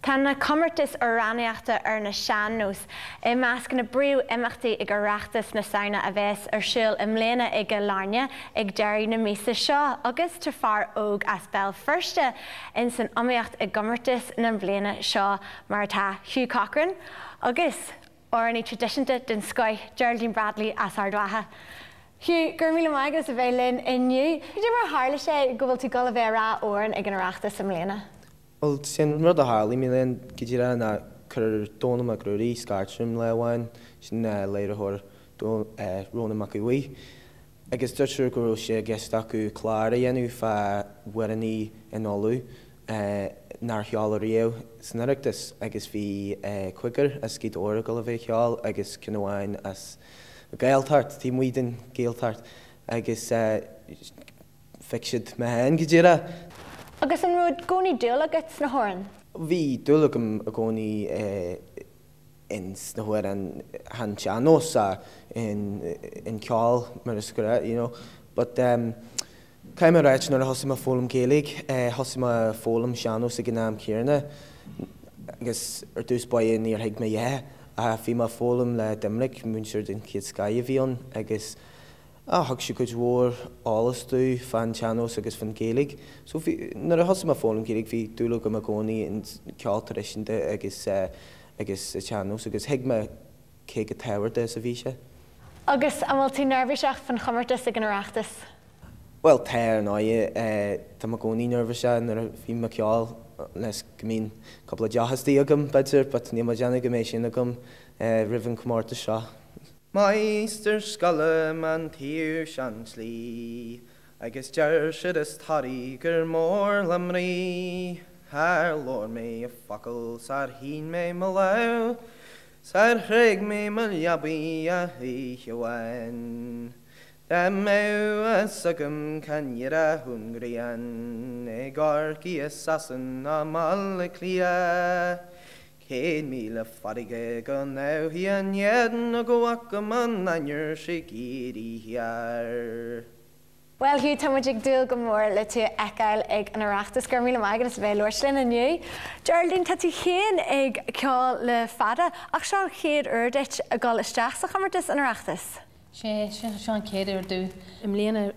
Tá na Comórtais amhránaíochta ar na Sean-Nós I measc na bríú imeachtaí ag Oireachtas na Samhna a bheith ar siúl I mbliana ag go láine ag deireadh na míosa seo, agus tar fear óg as bell firste in san amíocht ag Comórtais na mbliana seo mar tá Hugh Corcoran, agus ornaí tradiisianta den Scoil Geraldine Bradley as ar dwatha. Hugh, gur míle maigus a bheith linn inniu. Idir mar hála sé go bhfuil tú go bheith rá óran ag an Oireachtas sa mbliana? Wel, sy'n rhaid o harli, Milene gyda'r na cyr don yma grwri sgartrym lewan, sy'n leir o'r rôn yma gwy. Agus dyrch o'r gwrw sy'n gestach yw clar i enw fa werni yn olw, na'r hiol o'r iew. Sy'n Oireachtas agus fi cwygr as gyd o'r gol o fe hiol, agus cynwain as gaeltart, ti mwydyn gaeltart, agus ficsid mehen gyda'r. Agus an rud gcónaí dúlagat na hOran? Bhí dúlagam a gcónaí ins na hOran han Sean-Nós in ceáil mar a sgurra, you know. But caiim a ráit nar a hosim a fólam Gaeilge, hosim a fólam Sean-Nós a gnáam céarna, agus ar dús baie níor heag me a bhí ma fólam le Dimric, múnsir den chéad scaie bhíon, agus hag si gyd war alles dwi fan Sean-Nós agus fan Gaeilge. So nar a hosim a fólam Gaeilge fi dúlog am a gcónaí in ceáil tradiisianta agus Sean-Nós agus heag me cé go táhairte sa bhí sé. Agus amhail tú nervheiseach fan Comórtais ag an Oireachtas? Well, táir an áie, tá ma gcónaí nervheiseach nar a bhí ma ceáil nes gymín couple of jahastí agam better, but ní ma deanna go mééis sin agam rivan Comórtais seo. Meister scoile man tír sean slí, agus deir siad is tarí gur mór lamrí. Haar lór mé a focail sar hín mé me lau, sar hreig mé me liabí a híhehain. Da mé a sagam can iad a hungrian, e garci a sasan a mal a clia. Chéad míle farige go now hi an jeden a go acam an nainir sé gyd I hiar. Well, Hugh, tá muid ag dúil go mór le tú eáil ag an Oireachtas gur míle maigas bheith leirslinn inniu. Geraldine, tá tú chéan ag ceáil le fada, ach seán chéad urdeit a gáil isteach sa Comórtais an Oireachtas? Seán chéad urdú. Im líana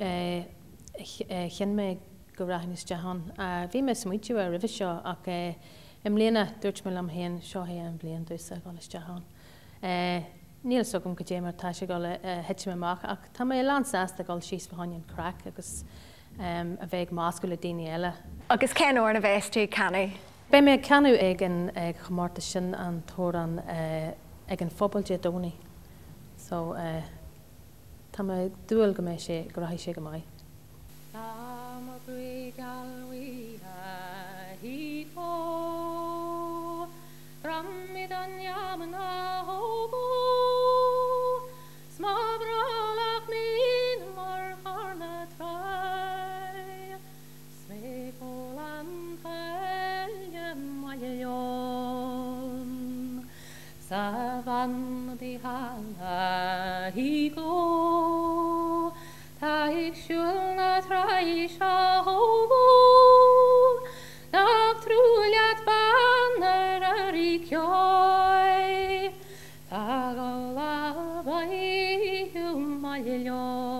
chin me go raithn isteachán. Bhí me smuitiú a ribh seo ach Im líana dúirt me am héan seo hé an blian dús a gáil isteachán. Níl sogam go dé mar tá sé gáil heite me amach ach tá mé lánsáas a gáil síos bhain crack agus a bheith másca le daine eile. Agus cén óir na bheith tú canú? Bé mé canú ag an Comórtais sin an tóran ag an fphobal dónaí. So tá mé dúil go mé sé go raithí sé go mai. Savan di hala higo, taik shul na trai shahobo, nak truliat banner arikjoi, tagala bai humaljon.